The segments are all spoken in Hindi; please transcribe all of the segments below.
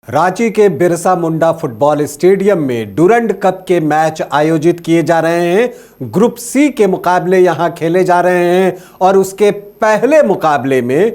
रांची के बिरसा मुंडा फुटबॉल स्टेडियम में डुरंड कप के मैच आयोजित किए जा रहे हैं। ग्रुप सी के मुकाबले यहां खेले जा रहे हैं और उसके पहले मुकाबले में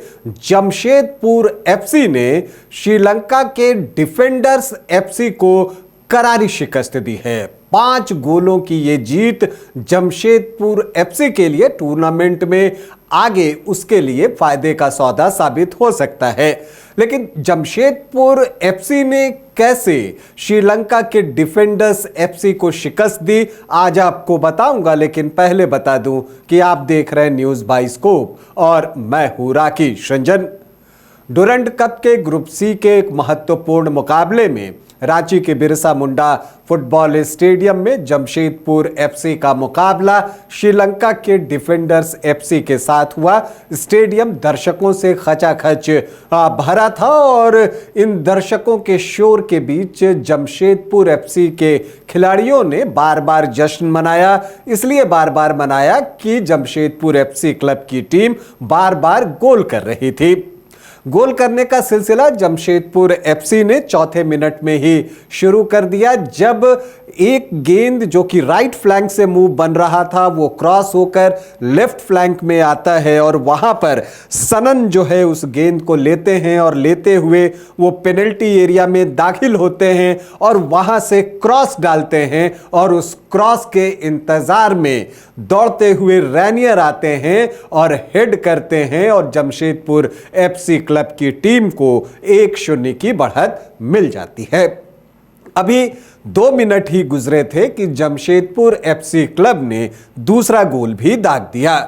जमशेदपुर एफसी ने श्रीलंका के डिफेंडर्स एफसी को करारी शिकस्त दी है। 5 गोलों की ये जीत जमशेदपुर एफसी के लिए टूर्नामेंट में आगे उसके लिए फायदे का सौदा साबित हो सकता है। लेकिन जमशेदपुर एफसी ने कैसे श्रीलंका के डिफेंडर्स एफसी को शिकस्त दी, आज आपको बताऊंगा। लेकिन पहले बता दूं कि आप देख रहे हैं न्यूज़ बाइस्कोप और मैं हूं राकेश रंजन। डुरंड कप के ग्रुप सी के एक महत्वपूर्ण मुकाबले में रांची के बिरसा मुंडा फुटबॉल स्टेडियम में जमशेदपुर एफसी का मुकाबला श्रीलंका के डिफेंडर्स एफसी के साथ हुआ। स्टेडियम दर्शकों से खचाखच भरा था और इन दर्शकों के शोर के बीच जमशेदपुर एफसी के खिलाड़ियों ने बार बार जश्न मनाया। इसलिए बार बार मनाया कि जमशेदपुर एफसी क्लब की टीम बार बार गोल कर रही थी। गोल करने का सिलसिला जमशेदपुर एफसी ने चौथे मिनट में ही शुरू कर दिया, जब एक गेंद जो कि राइट फ्लैंक से मूव बन रहा था वो क्रॉस होकर लेफ्ट फ्लैंक में आता है और वहां पर सनन जो है उस गेंद को लेते हैं और लेते हुए वो पेनल्टी एरिया में दाखिल होते हैं और वहां से क्रॉस डालते हैं और उस क्रॉस के इंतजार में दौड़ते हुए रेनियर आते हैं और हेड करते हैं और जमशेदपुर एफसी क्लब की टीम को 1-0 की बढ़त मिल जाती है। अभी 2 मिनट ही गुजरे थे कि जमशेदपुर एफसी क्लब ने दूसरा गोल भी दाग दिया।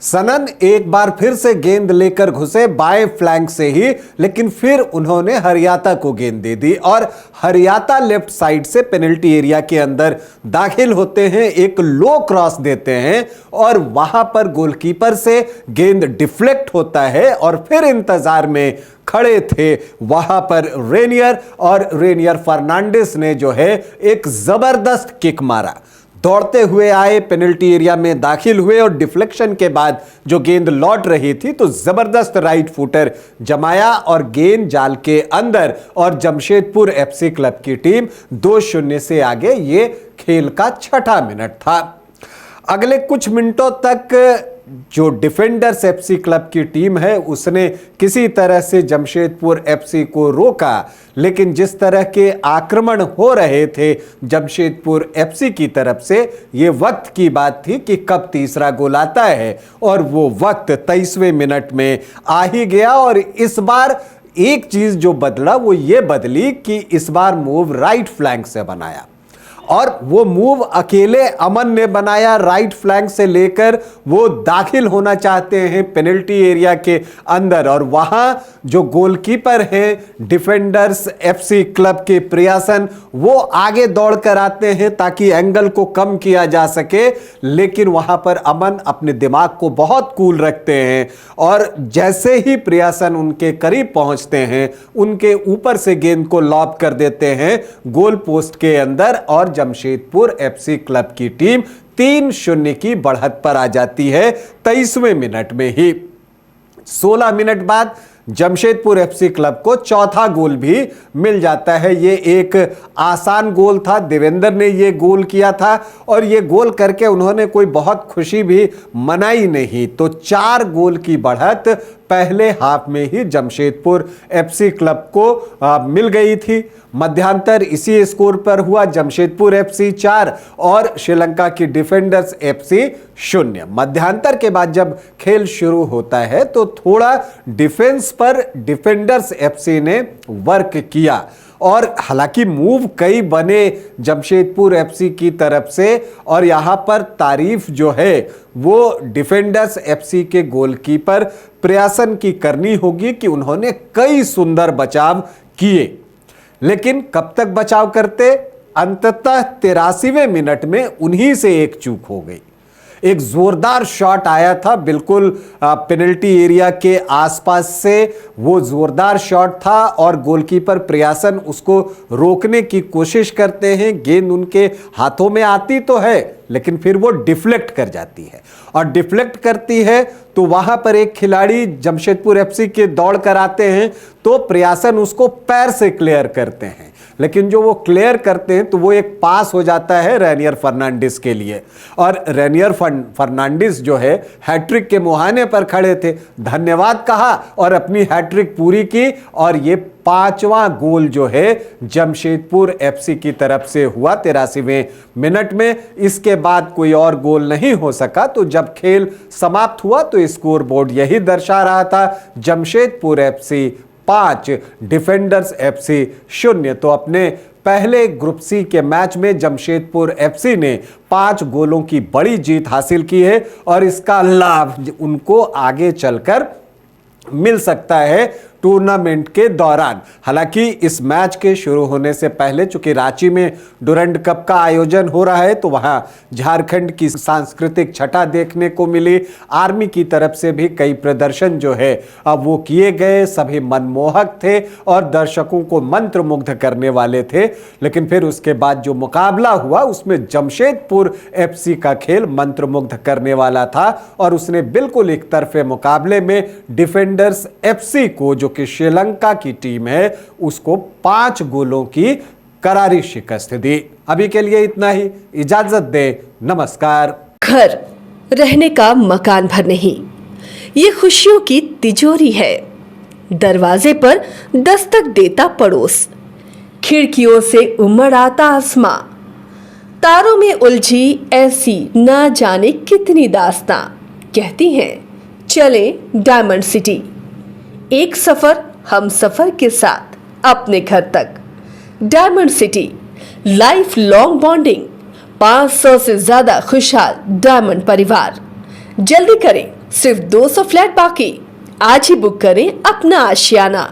सनन एक बार फिर से गेंद लेकर घुसे बाएं फ्लैंक से ही, लेकिन फिर उन्होंने हरियाता को गेंद दे दी और हरियाता लेफ्ट साइड से पेनल्टी एरिया के अंदर दाखिल होते हैं, एक लो क्रॉस देते हैं और वहां पर गोलकीपर से गेंद डिफ्लेक्ट होता है और फिर इंतजार में खड़े थे वहां पर रेनियर और रेनियर फर्नांडिस ने जो है एक जबरदस्त किक मारा। दौड़ते हुए आए, पेनल्टी एरिया में दाखिल हुए और डिफ्लेक्शन के बाद जो गेंद लौट रही थी तो जबरदस्त राइट फुटर जमाया और गेंद जाल के अंदर और जमशेदपुर एफसी क्लब की टीम 2-0 से आगे। ये खेल का 6वां मिनट था। अगले कुछ मिनटों तक जो डिफेंडर्स एफसी क्लब की टीम है उसने किसी तरह से जमशेदपुर एफसी को रोका, लेकिन जिस तरह के आक्रमण हो रहे थे जमशेदपुर एफसी की तरफ से, ये वक्त की बात थी कि कब तीसरा गोल आता है और वो वक्त 23वें मिनट में आ ही गया। और इस बार एक चीज जो बदला वो ये बदली कि इस बार मूव राइट फ्लैंक से बनाया और वो मूव अकेले अमन ने बनाया। राइट फ्लैंक से लेकर वो दाखिल होना चाहते हैं पेनल्टी एरिया के अंदर और वहां जो गोलकीपर हैं डिफेंडर्स एफसी क्लब के प्रियासन, वो आगे दौड़कर आते हैं ताकि एंगल को कम किया जा सके। लेकिन वहां पर अमन अपने दिमाग को बहुत कूल रखते हैं और जैसे ही प्रियासन उनके करीब पहुंचते हैं उनके ऊपर से गेंद को लॉब कर देते हैं गोल पोस्ट के अंदर और जमशेदपुर एफसी क्लब की टीम 3-0 की बढ़त पर आ जाती है 23वें मिनट में ही। 16 मिनट बाद जमशेदपुर एफसी क्लब को चौथा गोल भी मिल जाता है। ये एक आसान गोल था, देवेंद्र ने ये गोल किया था और ये गोल करके उन्होंने कोई बहुत खुशी भी मनाई नहीं। तो 4 गोल की बढ़त पहले हाफ में ही जमशेदपुर एफसी क्लब को मिल गई थी। मध्यांतर इसी स्कोर पर हुआ, जमशेदपुर एफसी 4 और श्रीलंका की डिफेंडर्स एफसी 0। मध्यांतर के बाद जब खेल शुरू होता है तो थोड़ा डिफेंस पर डिफेंडर्स एफसी ने वर्क किया और हालांकि मूव कई बने जमशेदपुर एफसी की तरफ से और यहां पर तारीफ जो है वो डिफेंडर्स एफसी के गोलकीपर प्रियासन की करनी होगी कि उन्होंने कई सुंदर बचाव किए। लेकिन कब तक बचाव करते, अंततः 83वें मिनट में उन्हीं से एक चूक हो गई। एक जोरदार शॉट आया था बिल्कुल पेनल्टी एरिया के आसपास से, वो जोरदार शॉट था और गोलकीपर प्रयासन उसको रोकने की कोशिश करते हैं। गेंद उनके हाथों में आती तो है लेकिन फिर वो डिफ्लेक्ट कर जाती है, और डिफ्लेक्ट करती है तो वहां पर एक खिलाड़ी जमशेदपुर एफसी के दौड़ कर आते हैं तो प्रयासन उसको पैर से क्लियर करते हैं, लेकिन जो वो क्लियर करते हैं तो वो एक पास हो जाता है रेनियर फर्नांडिस के लिए, और रेनियर फर्नांडिस जो है हैट्रिक के मुहाने पर खड़े थे, धन्यवाद कहा और अपनी हैट्रिक पूरी की, और ये 5वां गोल जो है जमशेदपुर एफसी की तरफ से हुआ 83वें मिनट में। इसके बाद कोई और गोल नहीं हो सका, तो जब खेल समाप्त हुआ तो स्कोर बोर्ड यही दर्शा रहा था, जमशेदपुर एफसी 5 डिफेंडर्स एफसी 0। तो अपने पहले ग्रुप सी के मैच में जमशेदपुर एफसी ने 5 गोलों की बड़ी जीत हासिल की है और इसका लाभ उनको आगे चलकर मिल सकता है टूर्नामेंट के दौरान। हालांकि इस मैच के शुरू होने से पहले चूंकि रांची में डुरंड कप का आयोजन हो रहा है तो वहां झारखंड की सांस्कृतिक छटा देखने को मिली। आर्मी की तरफ से भी कई प्रदर्शन जो है अब वो किए गए, सभी मनमोहक थे और दर्शकों को मंत्रमुग्ध करने वाले थे। लेकिन फिर उसके बाद जो मुकाबला हुआ उसमें जमशेदपुर एफसी का खेल मंत्रमुग्ध करने वाला था और उसने बिल्कुल एक तरफे मुकाबले में डिफेंडर्स एफसी को, जो कि श्रीलंका की टीम है, उसको 5 गोलों की करारी शिकस्त दी। अभी के लिए इतना ही, इजाजत दे, नमस्कार। घर रहने का मकान भर नहीं, ये खुशियों की तिजोरी है। दरवाजे पर दस्तक देता पड़ोस, खिड़कियों से उमड़ आता आसमां, तारों में उलझी ऐसी ना जाने कितनी दास्तां। कहती हैं चले डायमंड सिटी, एक सफर हम सफर के साथ अपने घर तक। Diamond city, life long bonding, 500 से ज्यादा खुशहाल डायमंड परिवार। जल्दी करें, सिर्फ 200 फ्लैट बाकी। आज ही बुक करें अपना आशियाना।